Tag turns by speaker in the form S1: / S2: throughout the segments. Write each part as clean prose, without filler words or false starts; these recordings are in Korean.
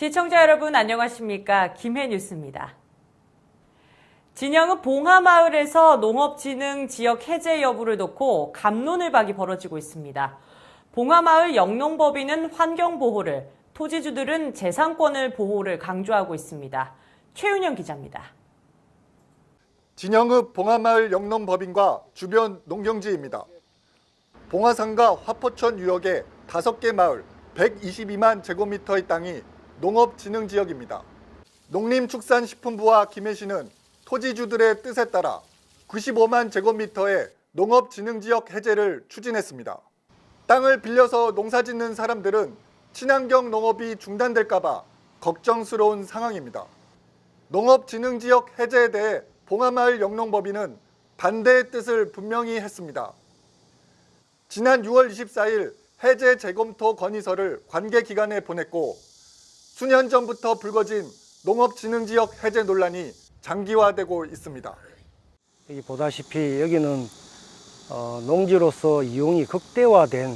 S1: 시청자 여러분 안녕하십니까? 김해 뉴스입니다. 진영읍 봉하마을에서 농업진흥 지역 해제 여부를 놓고 갑론을박이 벌어지고 있습니다. 봉하마을 영농법인은 환경보호를, 토지주들은 재산권을 보호를 강조하고 있습니다. 최윤영 기자입니다.
S2: 진영읍 봉하마을 영농법인과 주변 농경지입니다. 봉하산과 화포천 유역의 5개 마을 122만 제곱미터의 땅이 농업진흥지역입니다. 농림축산식품부와 김해시는 토지주들의 뜻에 따라 95만 제곱미터의 농업진흥지역 해제를 추진했습니다. 땅을 빌려서 농사짓는 사람들은 친환경 농업이 중단될까 봐 걱정스러운 상황입니다. 농업진흥지역 해제에 대해 봉하마을 영농법인은 반대의 뜻을 분명히 했습니다. 지난 6월 24일 해제 재검토 건의서를 관계기관에 보냈고 수년 전부터 불거진 농업진흥지역 해제 논란이 장기화되고 있습니다.
S3: 여기 보다시피 여기는 농지로서 이용이 극대화된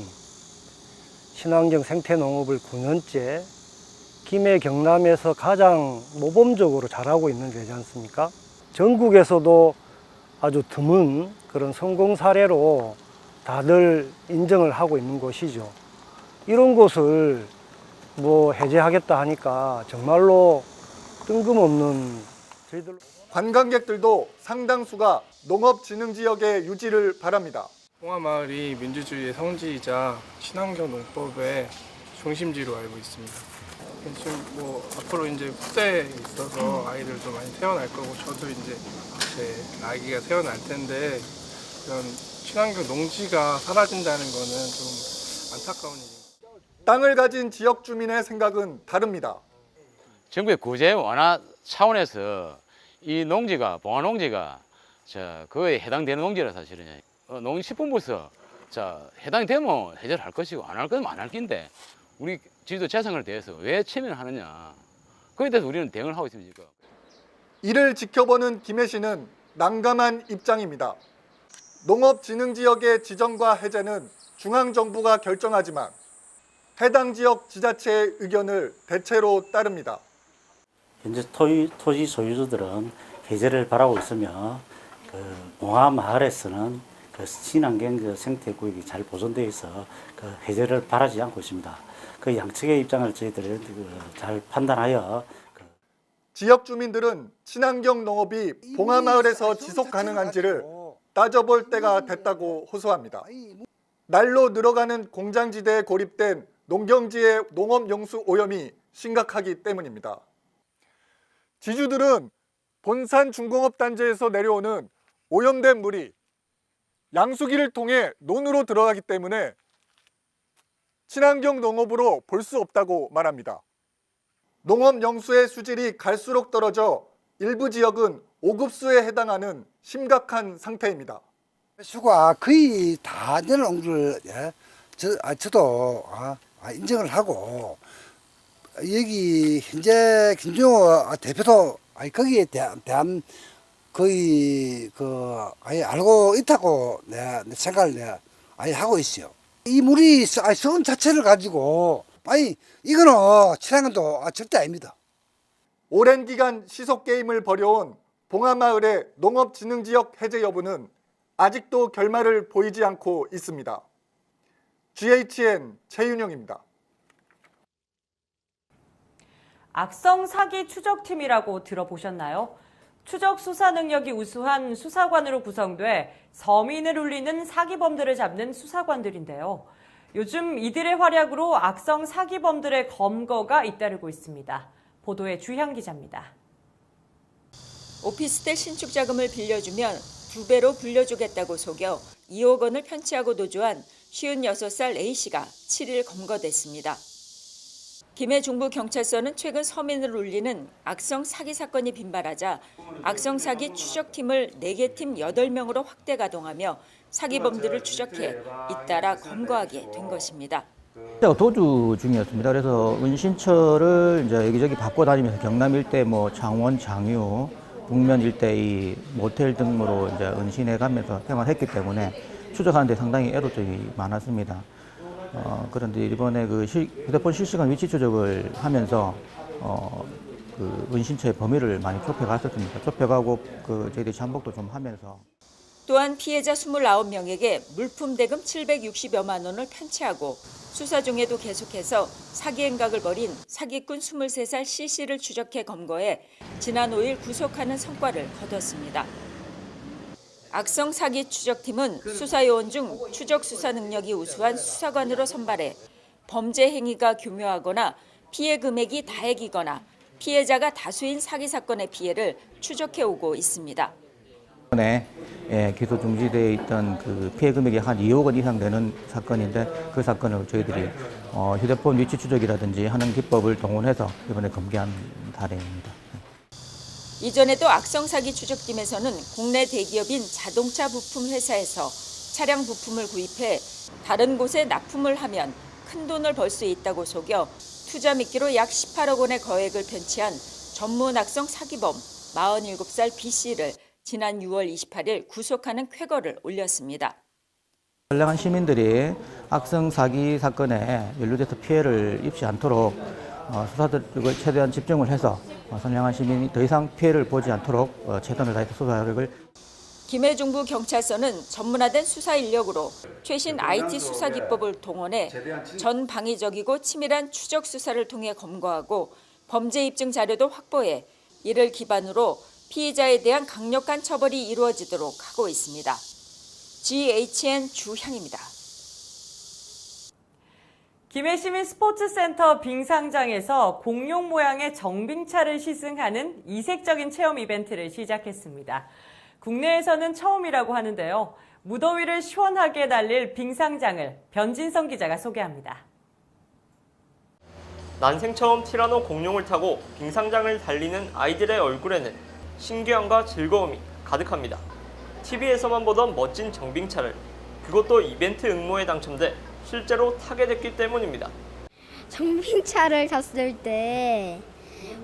S3: 친환경 생태농업을 9년째 김해 경남에서 가장 모범적으로 잘하고 있는 데지 않습니까? 전국에서도 아주 드문 그런 성공 사례로 다들 인정을 하고 있는 곳이죠. 이런 곳을 해제하겠다 하니까 정말로 뜬금없는 저희들.
S2: 관광객들도 상당수가 농업진흥지역의 유지를 바랍니다.
S4: 봉하마을이 민주주의의 성지이자 친환경 농법의 중심지로 알고 있습니다. 지금 앞으로 이제 후대에 있어서 아이들도 많이 태어날 거고 저도 이제 제 아기가 태어날 텐데 이런 친환경 농지가 사라진다는 거는 좀 안타까운 일입니다.
S2: 땅을 가진 지역 주민의 생각은 다릅니다.
S5: 정부의 구제 완화 차원에서 이 농지가 봉화농지가 그거에 해당되는 농지라 사실은 농식품부서 해당되면 해제를 할 것이고 안 할 거면 안 할 낀데 우리 지도 재산권에 대해서 왜 침해하느냐 거기에 대해서 우리는 대응을 하고 있습니다.
S2: 이를 지켜보는 김해시는 난감한 입장입니다. 농업진흥지역의 지정과 해제는 중앙정부가 결정하지만 해당 지역 지자체의 의견을 대체로 따릅니다.
S6: 현재 토지 소유주들은 해제를 바라고 있으며 봉하마을에서는 친환경 생태구역이 잘 보존되어 있어 해제를 바라지 않고 있습니다. 그 양측의 입장을 저희들은 잘 판단하여
S2: 지역 주민들은 친환경 농업이 봉하마을에서 지속 가능한지를 따져볼 때가 됐다고 호소합니다. 날로 늘어가는 공장지대에 고립된 농경지의 농업용수 오염이 심각하기 때문입니다. 지주들은 본산 중공업단지에서 내려오는 오염된 물이 양수기를 통해 논으로 들어가기 때문에 친환경 농업으로 볼 수 없다고 말합니다. 농업용수의 수질이 갈수록 떨어져 일부 지역은 5급수에 해당하는 심각한 상태입니다.
S7: 수가 거의 다 내려온 걸 저도 인정을 하고 여기 현재 김종호 대표도 거기에 대한 거의 아예 알고 있다고 내 생각을 아예 하고 있어요. 이 물이 썩은 자체를 가지고 이거는 친환경도 절대 아닙니다.
S2: 오랜 기간 시속 게임을 벌여온 봉하마을의 농업진흥지역 해제 여부는 아직도 결말을 보이지 않고 있습니다. GHN 최윤영입니다.
S1: 악성 사기 추적팀이라고 들어보셨나요? 추적 수사 능력이 우수한 수사관으로 구성돼 서민을 울리는 사기범들을 잡는 수사관들인데요. 요즘 이들의 활약으로 악성 사기범들의 검거가 잇따르고 있습니다. 보도에 주향 기자입니다.
S8: 오피스텔 신축 자금을 빌려주면 2배로 불려주겠다고 속여 2억 원을 편취하고 도주한 56살 A씨가 7일 검거됐습니다. 김해 중부경찰서는 최근 서민을 울리는 악성 사기 사건이 빈발하자 악성 사기 추적팀을 4개 팀 8명으로 확대 가동하며 사기범들을 추적해 잇따라 검거하게 된 것입니다.
S9: 도주 중이었습니다. 그래서 은신처를 이제 여기저기 바꿔 다니면서 경남 일대, 창원, 장유, 북면 일대의 모텔 등으로 이제 은신해 가면서 생활했기 때문에 추적하는 데 상당히 애로점이 많았습니다. 그런데 이번에 휴대폰 실시간 위치 추적을 하면서 그 은신처의 범위를 많이 좁혀갔었습니다. 좁혀가고 저희들이 잠복도 좀 하면서.
S8: 또한 피해자 29명에게 물품 대금 760여만 원을 편취하고 수사 중에도 계속해서 사기 행각을 벌인 사기꾼 23살 C씨를 추적해 검거해 지난 5일 구속하는 성과를 거뒀습니다. 악성 사기 추적팀은 수사요원 중 추적 수사 능력이 우수한 수사관으로 선발해 범죄 행위가 교묘하거나 피해 금액이 다액이거나 피해자가 다수인 사기 사건의 피해를 추적해 오고 있습니다.
S9: 이번에 기소 중지되어 있던 그 피해 금액이 한 2억 원 이상 되는 사건인데 그 사건을 저희들이 휴대폰 위치 추적이라든지 하는 기법을 동원해서 이번에 검거한 사례입니다.
S8: 이전에도 악성 사기 추적팀에서는 국내 대기업인 자동차 부품 회사에서 차량 부품을 구입해 다른 곳에 납품을 하면 큰 돈을 벌 수 있다고 속여 투자 미끼로 약 18억 원의 거액을 편취한 전문 악성 사기범 47살 B씨를 지난 6월 28일 구속하는 쾌거를 올렸습니다.
S9: 선량한 시민들이 악성 사기 사건에 연루돼서 피해를 입지 않도록 수사들을 최대한 집중을 해서 선량한 시민이 더 이상 피해를 보지 않도록 최선을 다해서 수사를.
S8: 김해중부 경찰서는 전문화된 수사 인력으로 최신 IT 수사 기법을 동원해 전방위적이고 치밀한 추적 수사를 통해 검거하고 범죄 입증 자료도 확보해 이를 기반으로 피의자에 대한 강력한 처벌이 이루어지도록 하고 있습니다. GHN 주향입니다.
S1: 김해시민 스포츠센터 빙상장에서 공룡 모양의 정빙차를 시승하는 이색적인 체험 이벤트를 시작했습니다. 국내에서는 처음이라고 하는데요. 무더위를 시원하게 날릴 빙상장을 변진성 기자가 소개합니다.
S10: 난생 처음 티라노 공룡을 타고 빙상장을 달리는 아이들의 얼굴에는 신기함과 즐거움이 가득합니다. TV에서만 보던 멋진 정빙차를 그것도 이벤트 응모에 당첨돼 실제로 타게 됐기 때문입니다.
S11: 정빙차를 탔을 때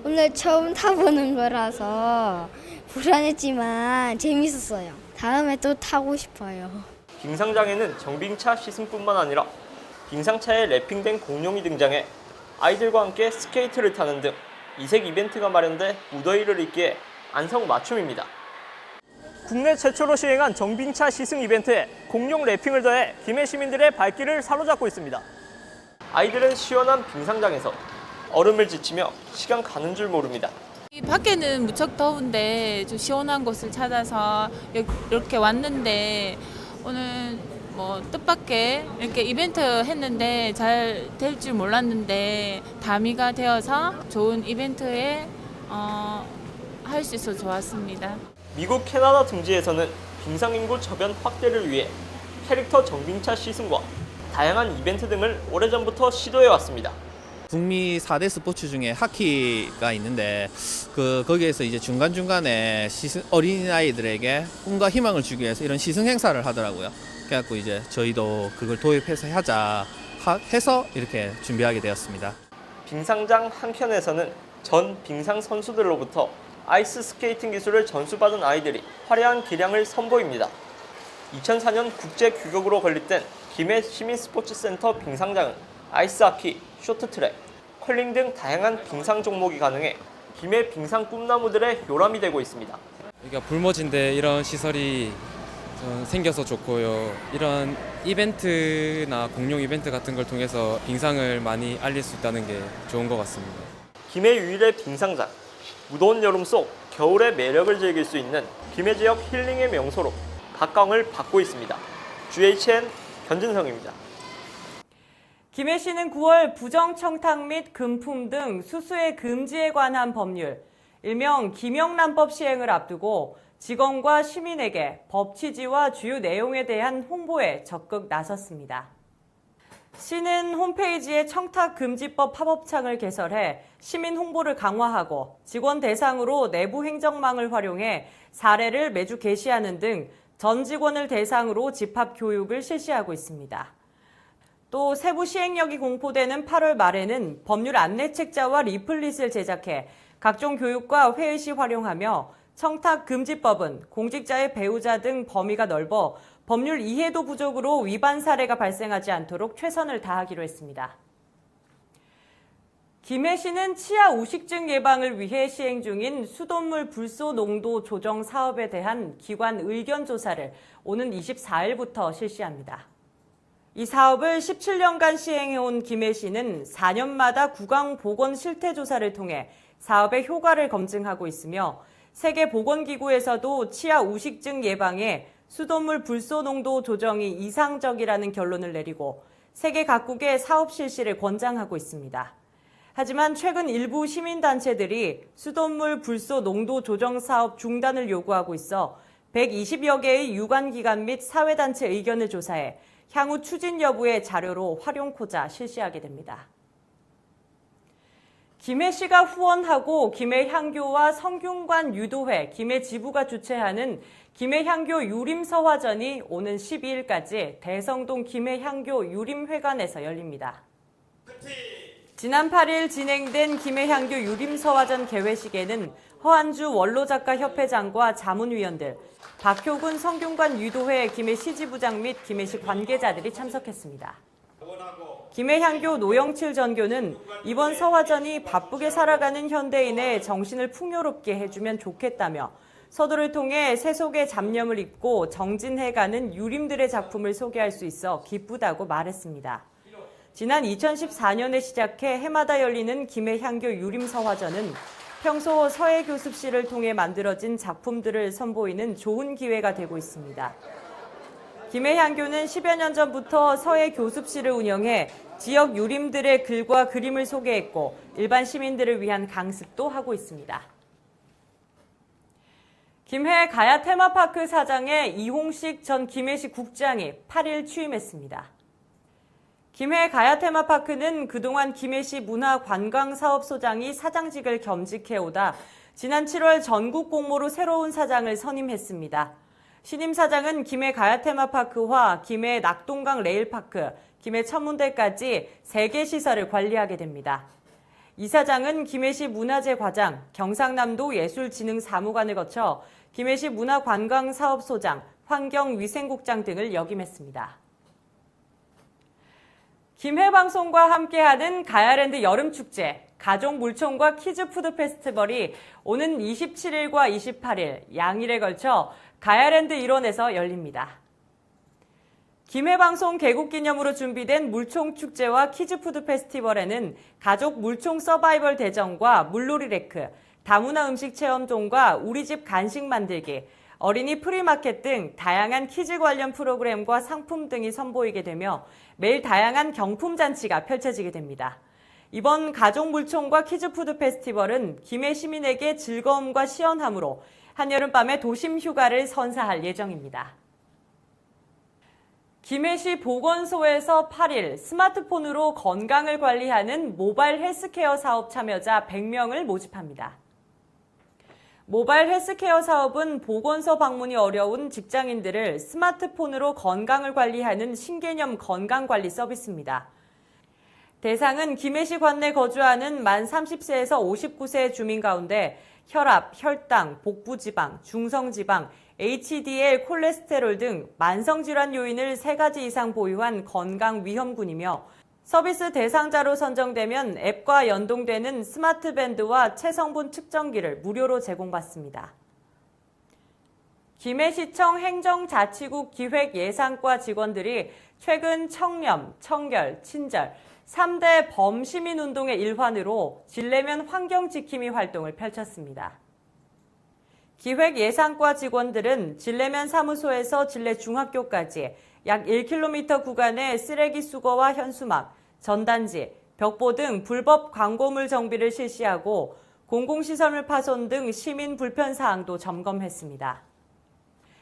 S11: 오늘 처음 타보는 거라서 불안했지만 재밌었어요. 다음에 또 타고 싶어요.
S10: 빙상장에는 정빙차 시승뿐만 아니라 빙상차에 랩핑된 공룡이 등장해 아이들과 함께 스케이트를 타는 등 이색 이벤트가 마련돼 무더위를 잊기에 안성맞춤입니다. 국내 최초로 시행한 정빙차 시승 이벤트에 공룡 랩핑을 더해 김해 시민들의 발길을 사로잡고 있습니다. 아이들은 시원한 빙상장에서 얼음을 지치며 시간 가는 줄 모릅니다.
S12: 밖에는 무척 더운데 좀 시원한 곳을 찾아서 이렇게 왔는데 오늘 뭐 뜻밖의 이렇게 이벤트 했는데 잘 될 줄 몰랐는데 다미가 되어서 좋은 이벤트에 할 수 있어서 좋았습니다.
S10: 미국 캐나다 등지에서는 빙상 인구 저변 확대를 위해 캐릭터 정빙차 시승과 다양한 이벤트 등을 오래전부터 시도해왔습니다.
S13: 북미 4대 스포츠 중에 하키가 있는데 거기에서 이제 중간중간에 어린아이들에게 꿈과 희망을 주기 위해서 이런 시승 행사를 하더라고요. 그래갖고 이제 저희도 그걸 도입해서 하자 해서 이렇게 준비하게 되었습니다.
S10: 빙상장 한켠에서는 전 빙상 선수들로부터 아이스 스케이팅 기술을 전수받은 아이들이 화려한 기량을 선보입니다. 2004년 국제 규격으로 건립된 김해 시민스포츠센터 빙상장은 아이스하키, 쇼트트랙, 컬링 등 다양한 빙상 종목이 가능해 김해 빙상 꿈나무들의 요람이 되고 있습니다.
S14: 그러니까 불모지인데 이런 시설이 생겨서 좋고요. 이런 이벤트나 공룡 이벤트 같은 걸 통해서 빙상을 많이 알릴 수 있다는 게 좋은 것 같습니다.
S10: 김해 유일의 빙상장, 무더운 여름 속 겨울의 매력을 즐길 수 있는 김해 지역 힐링의 명소로 각광을 받고 있습니다. GHN 변진성입니다.
S1: 김해시는 9월 부정청탁 및 금품 등 수수의 금지에 관한 법률, 일명 김영란법 시행을 앞두고 직원과 시민에게 법 취지와 주요 내용에 대한 홍보에 적극 나섰습니다. 시는 홈페이지에 청탁금지법 팝업창을 개설해 시민 홍보를 강화하고 직원 대상으로 내부 행정망을 활용해 사례를 매주 게시하는 등 전 직원을 대상으로 집합 교육을 실시하고 있습니다. 또 세부 시행령이 공포되는 8월 말에는 법률 안내책자와 리플릿을 제작해 각종 교육과 회의 시 활용하며 청탁금지법은 공직자의 배우자 등 범위가 넓어 법률 이해도 부족으로 위반 사례가 발생하지 않도록 최선을 다하기로 했습니다. 김해시는 치아 우식증 예방을 위해 시행 중인 수돗물 불소 농도 조정 사업에 대한 기관 의견 조사를 오는 24일부터 실시합니다. 이 사업을 17년간 시행해온 김해시는 4년마다 구강 보건 실태 조사를 통해 사업의 효과를 검증하고 있으며 세계보건기구에서도 치아 우식증 예방에 수돗물 불소 농도 조정이 이상적이라는 결론을 내리고 세계 각국의 사업 실시를 권장하고 있습니다. 하지만 최근 일부 시민단체들이 수돗물 불소 농도 조정 사업 중단을 요구하고 있어 120여 개의 유관기관 및 사회단체 의견을 조사해 향후 추진 여부의 자료로 활용코자 실시하게 됩니다. 김해시가 후원하고 김해향교와 성균관 유도회, 김해지부가 주최하는 김해향교 유림서화전이 오는 12일까지 대성동 김해향교 유림회관에서 열립니다. 지난 8일 진행된 김해향교 유림서화전 개회식에는 허한주 원로작가협회장과 자문위원들, 박효근 성균관 유도회 김해시지부장 및 김해시 관계자들이 참석했습니다. 김해향교 노영칠 전교는 이번 서화전이 바쁘게 살아가는 현대인의 정신을 풍요롭게 해주면 좋겠다며 서도를 통해 세속의 잡념을 잊고 정진해가는 유림들의 작품을 소개할 수 있어 기쁘다고 말했습니다. 지난 2014년에 시작해 해마다 열리는 김해향교 유림서화전은 평소 서예 교습실을 통해 만들어진 작품들을 선보이는 좋은 기회가 되고 있습니다. 김해향교는 10여 년 전부터 서예 교습실을 운영해 지역 유림들의 글과 그림을 소개했고 일반 시민들을 위한 강습도 하고 있습니다. 김해 가야 테마파크 사장에 이홍식 전 김해시 국장이 8일 취임했습니다. 김해 가야 테마파크는 그동안 김해시 문화관광사업소장이 사장직을 겸직해오다 지난 7월 전국 공모로 새로운 사장을 선임했습니다. 신임 사장은 김해 가야 테마파크와 김해 낙동강 레일파크, 김해 천문대까지 3개 시설을 관리하게 됩니다. 이 사장은 김해시 문화재과장, 경상남도 예술진흥사무관을 거쳐 김해시 문화관광사업소장, 환경위생국장 등을 역임했습니다. 김해방송과 함께하는 가야랜드 여름축제, 가족물총과 키즈푸드 페스티벌이 오는 27일과 28일 양일에 걸쳐 가야랜드 일원에서 열립니다. 김해방송 개국 기념으로 준비된 물총축제와 키즈푸드 페스티벌에는 가족 물총 서바이벌 대전과 물놀이 레크, 다문화 음식 체험존과 우리집 간식 만들기, 어린이 프리마켓 등 다양한 키즈 관련 프로그램과 상품 등이 선보이게 되며 매일 다양한 경품 잔치가 펼쳐지게 됩니다. 이번 가족 물총과 키즈푸드 페스티벌은 김해 시민에게 즐거움과 시원함으로 한여름밤의 도심 휴가를 선사할 예정입니다. 김해시 보건소에서 8일 스마트폰으로 건강을 관리하는 모바일 헬스케어 사업 참여자 100명을 모집합니다. 모바일 헬스케어 사업은 보건소 방문이 어려운 직장인들을 스마트폰으로 건강을 관리하는 신개념 건강관리 서비스입니다. 대상은 김해시 관내 거주하는 만 30세에서 59세 주민 가운데 혈압, 혈당, 복부지방, 중성지방, HDL, 콜레스테롤 등 만성질환 요인을 3가지 이상 보유한 건강위험군이며 서비스 대상자로 선정되면 앱과 연동되는 스마트밴드와 체성분 측정기를 무료로 제공받습니다. 김해시청 행정자치국 기획예산과 직원들이 최근 청렴, 청결, 친절 3대 범시민운동의 일환으로 진례면 환경지킴이 활동을 펼쳤습니다. 기획예산과 직원들은 진례면 사무소에서 진례중학교까지 약 1km 구간의 쓰레기 수거와 현수막, 전단지, 벽보 등 불법 광고물 정비를 실시하고 공공시설물 파손 등 시민 불편 사항도 점검했습니다.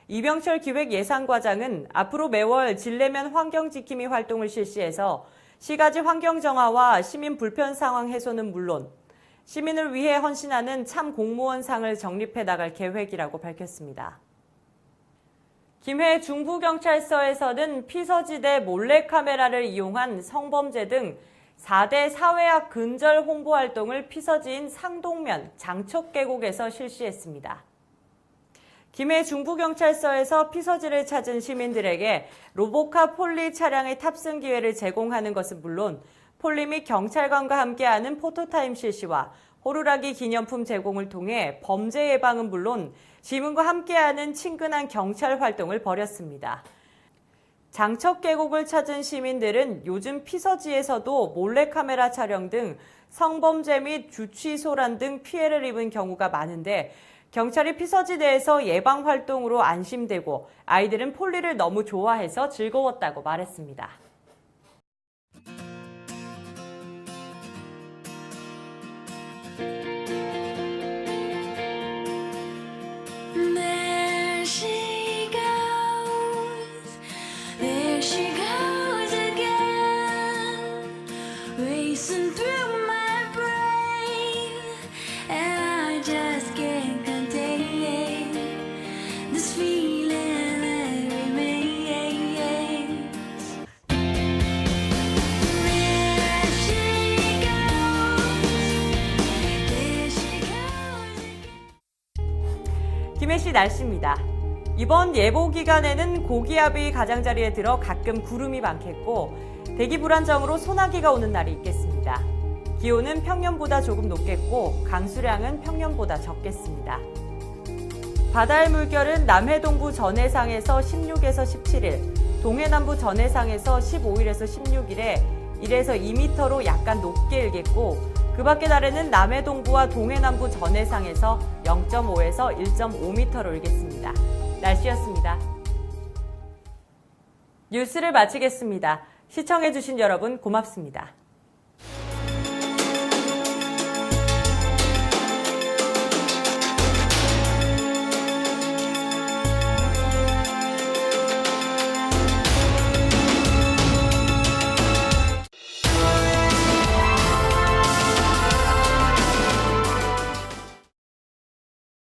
S1: 이병철 기획예산과장은 앞으로 매월 진례면 환경지킴이 활동을 실시해서 시가지 환경정화와 시민 불편 상황 해소는 물론 시민을 위해 헌신하는 참 공무원상을 정립해 나갈 계획이라고 밝혔습니다. 김해 중부경찰서에서는 피서지대 몰래카메라를 이용한 성범죄 등 4대 사회학 근절 홍보 활동을 피서지인 상동면 장척계곡에서 실시했습니다. 김해 중부경찰서에서 피서지를 찾은 시민들에게 로보카 폴리 차량의 탑승 기회를 제공하는 것은 물론 폴리 및 경찰관과 함께하는 포토타임 실시와 호루라기 기념품 제공을 통해 범죄 예방은 물론 시민과 함께하는 친근한 경찰 활동을 벌였습니다. 장척 계곡을 찾은 시민들은 요즘 피서지에서도 몰래카메라 촬영 등 성범죄 및 주취 소란 등 피해를 입은 경우가 많은데 경찰이 피서지 내에서 예방 활동으로 안심되고 아이들은 폴리를 너무 좋아해서 즐거웠다고 말했습니다. 김해시 날씨입니다. 이번 예보 기간에는 고기압이 가장자리에 들어 가끔 구름이 많겠고 대기 불안정으로 소나기가 오는 날이 있겠습니다. 기온은 평년보다 조금 높겠고 강수량은 평년보다 적겠습니다. 바다의 물결은 남해동부 전해상에서 16에서 17일, 동해남부 전해상에서 15일에서 16일에 1에서 2m로 약간 높게 일겠고 그 밖의 날에는 남해동부와 동해남부 전해상에서 0.5에서 1.5m로 일겠습니다. 날씨였습니다. 뉴스를 마치겠습니다. 시청해주신 여러분 고맙습니다.